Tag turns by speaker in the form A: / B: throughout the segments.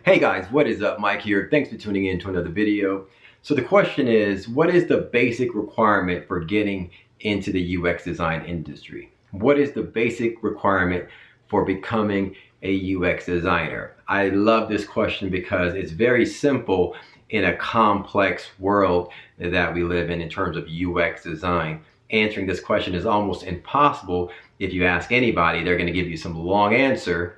A: Hey guys, what is up? Mike here. Thanks for tuning in to another video. So the question is, what is the basic requirement for getting into the UX design industry? What is the basic requirement for becoming a UX designer? I love this question because it's very simple in a complex world that we live in terms of UX design. Answering this question is almost impossible. If you ask anybody, they're going to give you some long answer.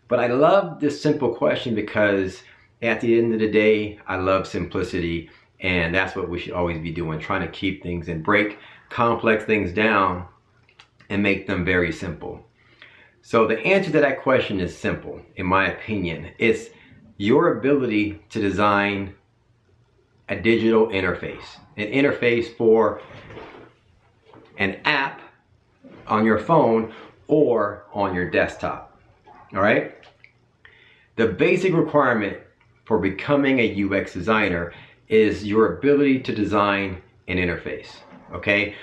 A: But I love this simple question because at the end of the day, I love simplicity, and that's what we should always be doing, trying to keep things and break complex things down and make them very simple. So the answer to that question is simple, in my opinion. It's your ability to design a digital interface, an interface for an app on your phone or on your desktop. All right. The basic requirement for becoming a UX designer is your ability to design an interface, okay,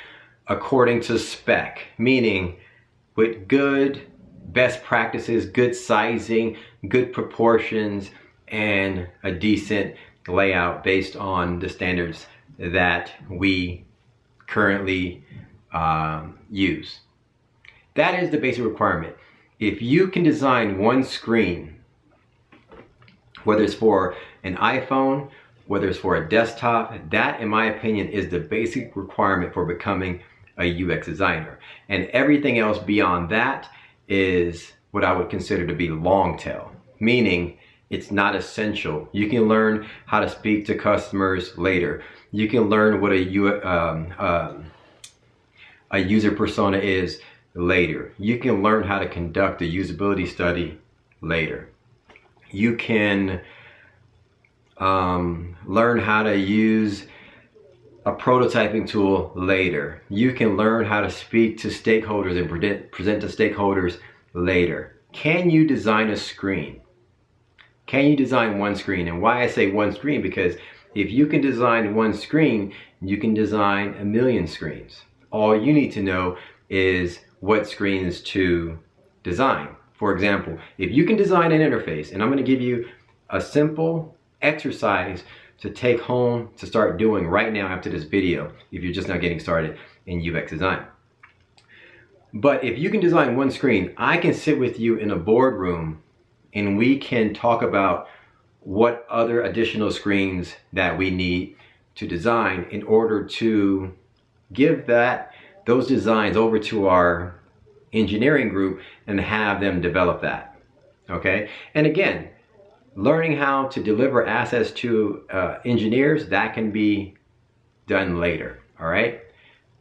A: according to spec, meaning with good best practices, good sizing, good proportions, and a decent layout based on the standards that we currently use. That is the basic requirement. If you can design one screen, whether it's for an iPhone, whether it's for a desktop, that, in my opinion, is the basic requirement for becoming a UX designer. And everything else beyond that is what I would consider to be long tail, meaning it's not essential. You can learn how to speak to customers later. You can learn what a user persona is later. You can learn how to conduct a usability study later. You can learn how to use a prototyping tool later. You can learn how to speak to stakeholders and present to stakeholders later. Can you design a screen? Can you design one screen? And why I say one screen, because if you can design one screen, you can design a million screens. All you need to know is what screens to design. For example, if you can design an interface, and I'm going to give you a simple exercise to take home to start doing right now after this video, if you're just now getting started in UX design. But if you can design one screen, I can sit with you in a boardroom and we can talk about what other additional screens that we need to design in order to give those designs over to our engineering group and have them develop that. Okay, and again, learning how to deliver assets to engineers, that can be done later. All right,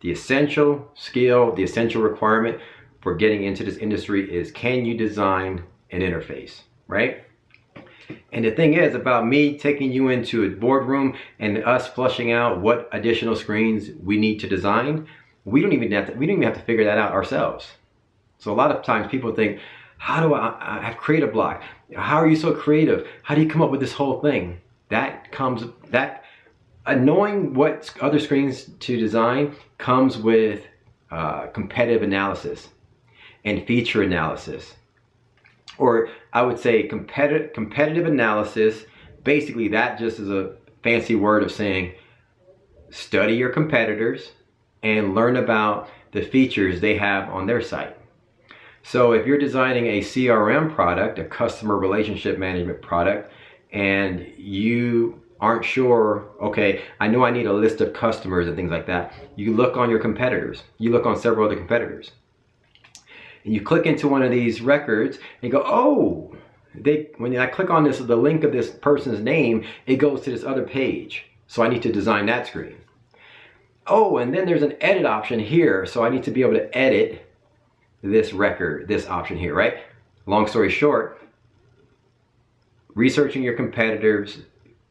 A: the essential skill, the essential requirement for getting into this industry is, can you design an interface, right? And the thing is, about me taking you into a boardroom and us flushing out what additional screens we need to design, we don't even have to figure that out ourselves. So a lot of times people think, how do I have creative block? How are you so creative? How do you come up with this whole thing? Knowing what other screens to design comes with competitive analysis and feature analysis. Or I would say competitive analysis. Basically, that just is a fancy word of saying study your competitors and learn about the features they have on their site. So if you're designing a CRM product, a customer relationship management product, and you aren't sure, okay, I know I need a list of customers and things like that, you look on your competitors. You look on several other competitors. And you click into one of these records and you go, oh, when I click on the link of this person's name, it goes to this other page. So I need to design that screen. Oh, and then there's an edit option here. So I need to be able to edit this record, this option here, right? Long story short, researching your competitors,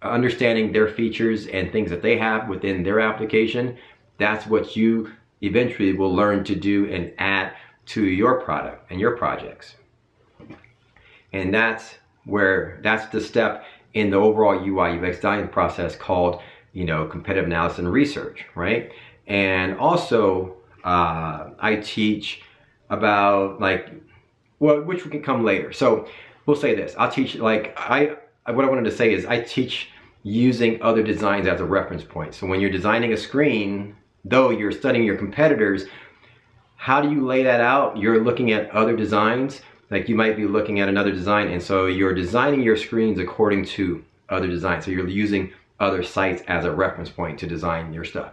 A: understanding their features and things that they have within their application, that's what you eventually will learn to do and add to your product and your projects. And that's the step in the overall UI UX design process called, competitive analysis and research, right? And also I teach about which we can come later. So we'll say this, I'll teach, what I wanted to say is I teach using other designs as a reference point. So when you're designing a screen, though you're studying your competitors, how do you lay that out? You're looking at other designs. Like you might be looking at another design, and so you're designing your screens according to other designs. So you're using other sites as a reference point to design your stuff.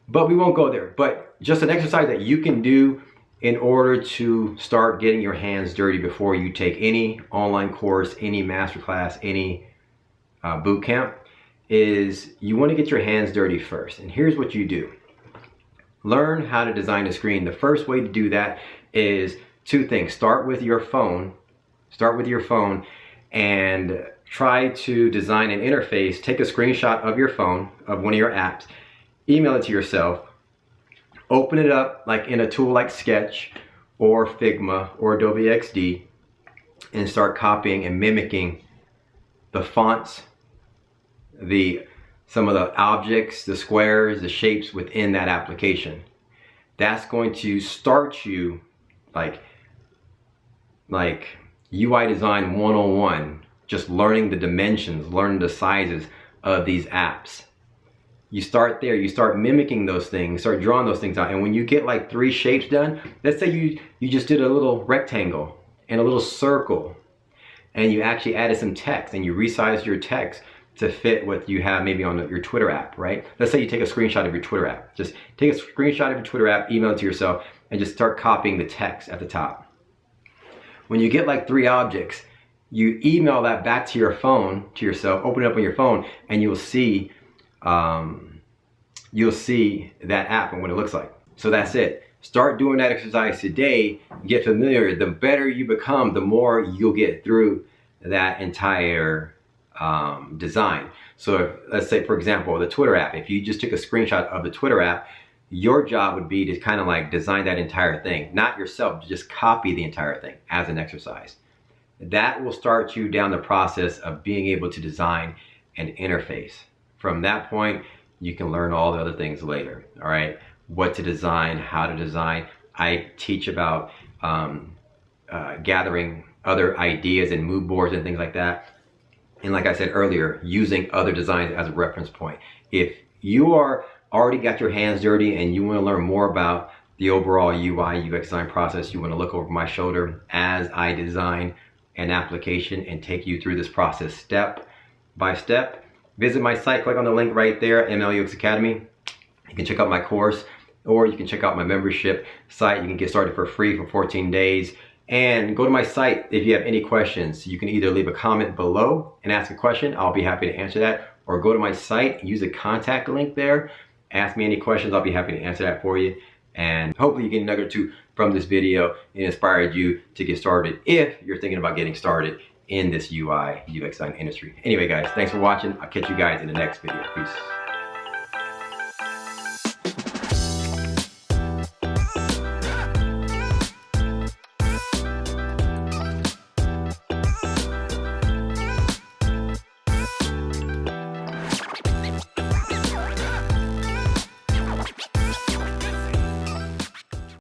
A: But we won't go there. But just an exercise that you can do in order to start getting your hands dirty before you take any online course, any masterclass, any boot camp, is you want to get your hands dirty first. And here's what you do. Learn how to design a screen. The first way to do that is two things. Start with your phone and try to design an interface. Take a screenshot of your phone, of one of your apps, email it to yourself, open it up like in a tool like Sketch or Figma or Adobe XD, and start copying and mimicking the fonts, some of the objects, the squares, the shapes within that application. That's going to start you like UI design 101, just learning the dimensions, learning the sizes of these apps. You start there, you start mimicking those things, start drawing those things out. And when you get like 3 shapes done, let's say you just did a little rectangle and a little circle, and you actually added some text and you resized your text to fit what you have maybe on your Twitter app, right? Let's say you take a screenshot of your Twitter app. Just take a screenshot of your Twitter app, email it to yourself, and just start copying the text at the top. When you get like 3 objects, you email that back to your phone, to yourself, open it up on your phone, and you'll see that app and what it looks like. So that's it. Start doing that exercise today. Get familiar. The better you become, the more you'll get through that entire design. So let's say, for example, the Twitter app. If you just took a screenshot of the Twitter app, your job would be to kind of like design that entire thing. Not yourself, just copy the entire thing as an exercise. That will start you down the process of being able to design an interface. From that point, you can learn all the other things later, all right? What to design, how to design. I teach about gathering other ideas and mood boards and things like that. And like I said earlier, using other designs as a reference point. If you are already got your hands dirty and you want to learn more about the overall UI, UX design process, you want to look over my shoulder as I design an application and take you through this process step by step, visit my site, click on the link right there, ML UX Academy. You can check out my course, or you can check out my membership site. You can get started for free for 14 days. And go to my site if you have any questions. You can either leave a comment below and ask a question. I'll be happy to answer that. Or go to my site, use the contact link there. Ask me any questions. I'll be happy to answer that for you. And hopefully you get a nugget or two from this video and inspired you to get started if you're thinking about getting started in this UI, UX design industry. Anyway, guys, thanks for watching. I'll catch you guys in the next video. Peace.